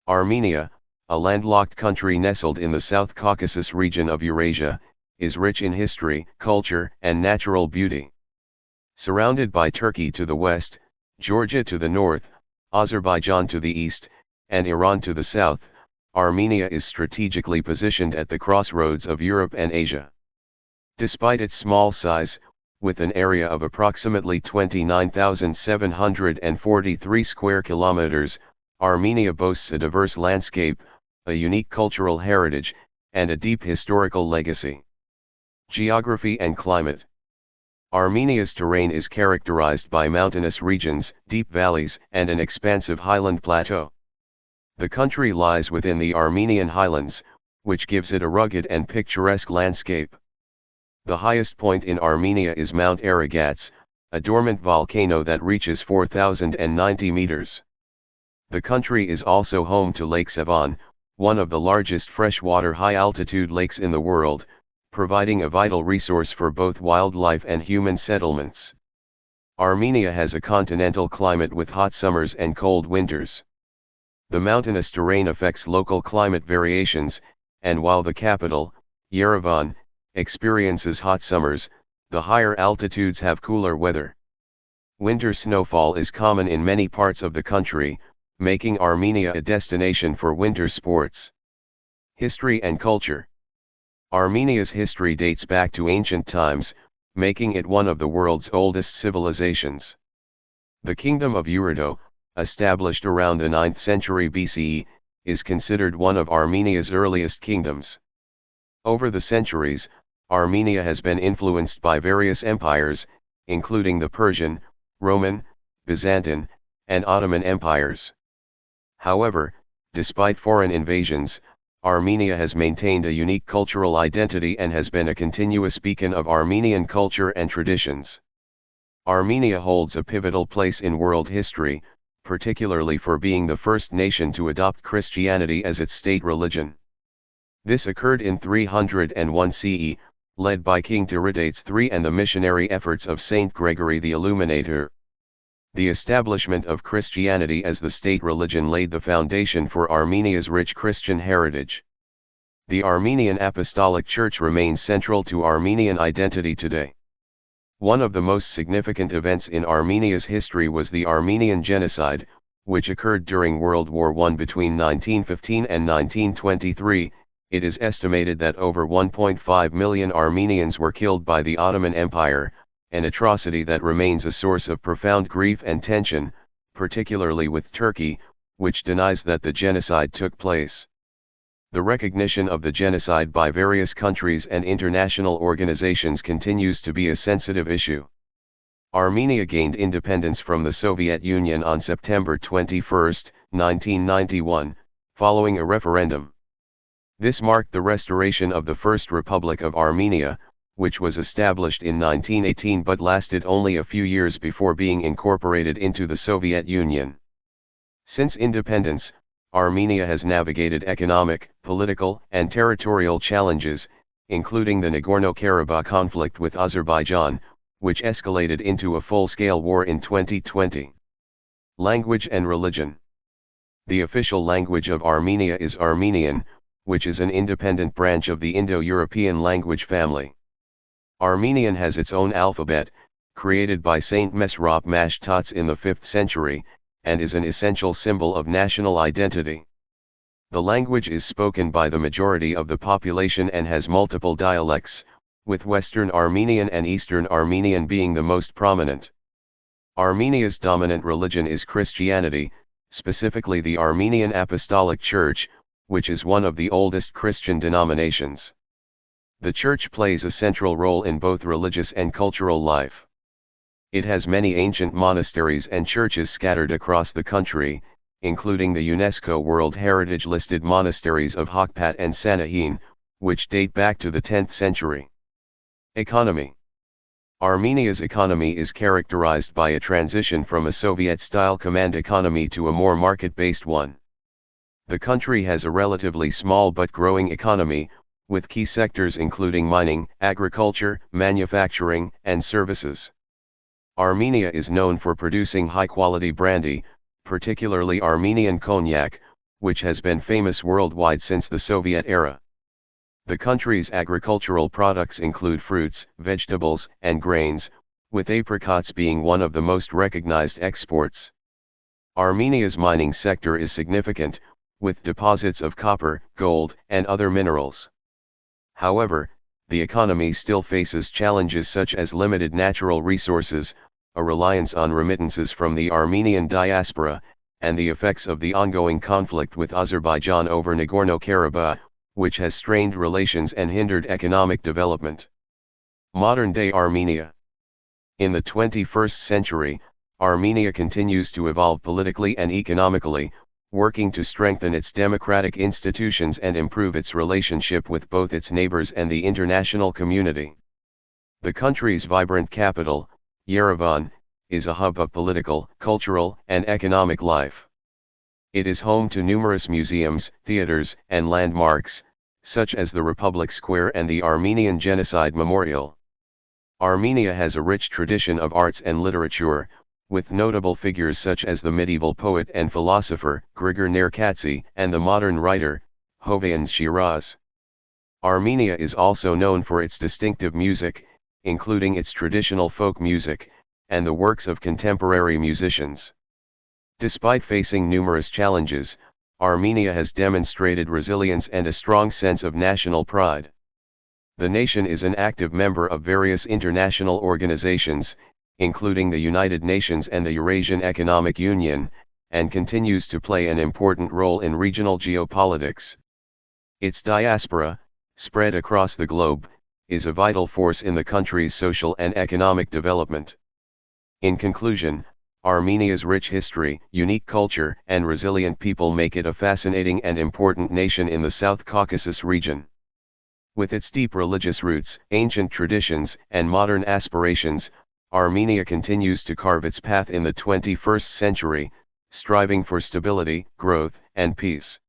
Armenia, a landlocked country nestled in the South Caucasus region of Eurasia, is rich in history, culture, and natural beauty. Surrounded by Turkey to the west, Georgia to the north, Azerbaijan to the east, and Iran to the south, Armenia is strategically positioned at the crossroads of Europe and Asia. Despite its small size, with an area of approximately 29,743 square kilometers, Armenia boasts a diverse landscape, a unique cultural heritage, and a deep historical legacy. Geography and climate. Armenia's terrain is characterized by mountainous regions, deep valleys, and an expansive highland plateau. The country lies within the Armenian highlands, which gives it a rugged and picturesque landscape. The highest point in Armenia is Mount Aragats, a dormant volcano that reaches 4,090 meters. The country is also home to Lake Sevan, one of the largest freshwater high-altitude lakes in the world, providing a vital resource for both wildlife and human settlements. Armenia has a continental climate with hot summers and cold winters. The mountainous terrain affects local climate variations, and while the capital, Yerevan, experiences hot summers, the higher altitudes have cooler weather. Winter snowfall is common in many parts of the country, making Armenia a destination for winter sports. History and culture. Armenia's history dates back to ancient times, making it one of the world's oldest civilizations. The Kingdom of Urartu, established around the 9th century BCE, is considered one of Armenia's earliest kingdoms. Over the centuries, Armenia has been influenced by various empires, including the Persian, Roman, Byzantine, and Ottoman empires. However, despite foreign invasions, Armenia has maintained a unique cultural identity and has been a continuous beacon of Armenian culture and traditions. Armenia holds a pivotal place in world history, particularly for being the first nation to adopt Christianity as its state religion. This occurred in 301 CE, led by King Tiridates III and the missionary efforts of Saint Gregory the Illuminator. The establishment of Christianity as the state religion laid the foundation for Armenia's rich Christian heritage. The Armenian Apostolic Church remains central to Armenian identity today. One of the most significant events in Armenia's history was the Armenian Genocide, which occurred during World War I between 1915 and 1923. It is estimated that over 1.5 million Armenians were killed by the Ottoman Empire, an atrocity that remains a source of profound grief and tension, particularly with Turkey, which denies that the genocide took place. The recognition of the genocide by various countries and international organizations continues to be a sensitive issue. Armenia gained independence from the Soviet Union on September 21, 1991, following a referendum. This marked the restoration of the First Republic of Armenia, which was established in 1918 but lasted only a few years before being incorporated into the Soviet Union. Since independence, Armenia has navigated economic, political, and territorial challenges, including the Nagorno-Karabakh conflict with Azerbaijan, which escalated into a full-scale war in 2020. Language and religion. The official language of Armenia is Armenian, which is an independent branch of the Indo-European language family. Armenian has its own alphabet, created by Saint Mesrop Mashtots in the 5th century, and is an essential symbol of national identity. The language is spoken by the majority of the population and has multiple dialects, with Western Armenian and Eastern Armenian being the most prominent. Armenia's dominant religion is Christianity, specifically the Armenian Apostolic Church, which is one of the oldest Christian denominations. The church plays a central role in both religious and cultural life. It has many ancient monasteries and churches scattered across the country, including the UNESCO World Heritage listed monasteries of Hokpat and Sanahin, which date back to the 10th century. Economy. Armenia's economy is characterized by a transition from a Soviet-style command economy to a more market-based one. The country has a relatively small but growing economy, with key sectors including mining, agriculture, manufacturing, and services. Armenia is known for producing high-quality brandy, particularly Armenian cognac, which has been famous worldwide since the Soviet era. The country's agricultural products include fruits, vegetables, and grains, with apricots being one of the most recognized exports. Armenia's mining sector is significant, with deposits of copper, gold, and other minerals. However, the economy still faces challenges such as limited natural resources, a reliance on remittances from the Armenian diaspora, and the effects of the ongoing conflict with Azerbaijan over Nagorno-Karabakh, which has strained relations and hindered economic development. Modern-day Armenia. In the 21st century, Armenia continues to evolve politically and economically, working to strengthen its democratic institutions and improve its relationship with both its neighbors and the international community. The country's vibrant capital, Yerevan, is a hub of political, cultural, and economic life. It is home to numerous museums, theaters, and landmarks, such as the Republic Square and the Armenian Genocide Memorial. Armenia has a rich tradition of arts and literature, with notable figures such as the medieval poet and philosopher, Grigor Nerkatsi, and the modern writer, Hovayan Shiraz. Armenia is also known for its distinctive music, including its traditional folk music, and the works of contemporary musicians. Despite facing numerous challenges, Armenia has demonstrated resilience and a strong sense of national pride. The nation is an active member of various international organizations, including the United Nations and the Eurasian Economic Union, and continues to play an important role in regional geopolitics. Its diaspora, spread across the globe, is a vital force in the country's social and economic development. In conclusion, Armenia's rich history, unique culture, and resilient people make it a fascinating and important nation in the South Caucasus region. With its deep religious roots, ancient traditions, and modern aspirations, Armenia continues to carve its path in the 21st century, striving for stability, growth, and peace.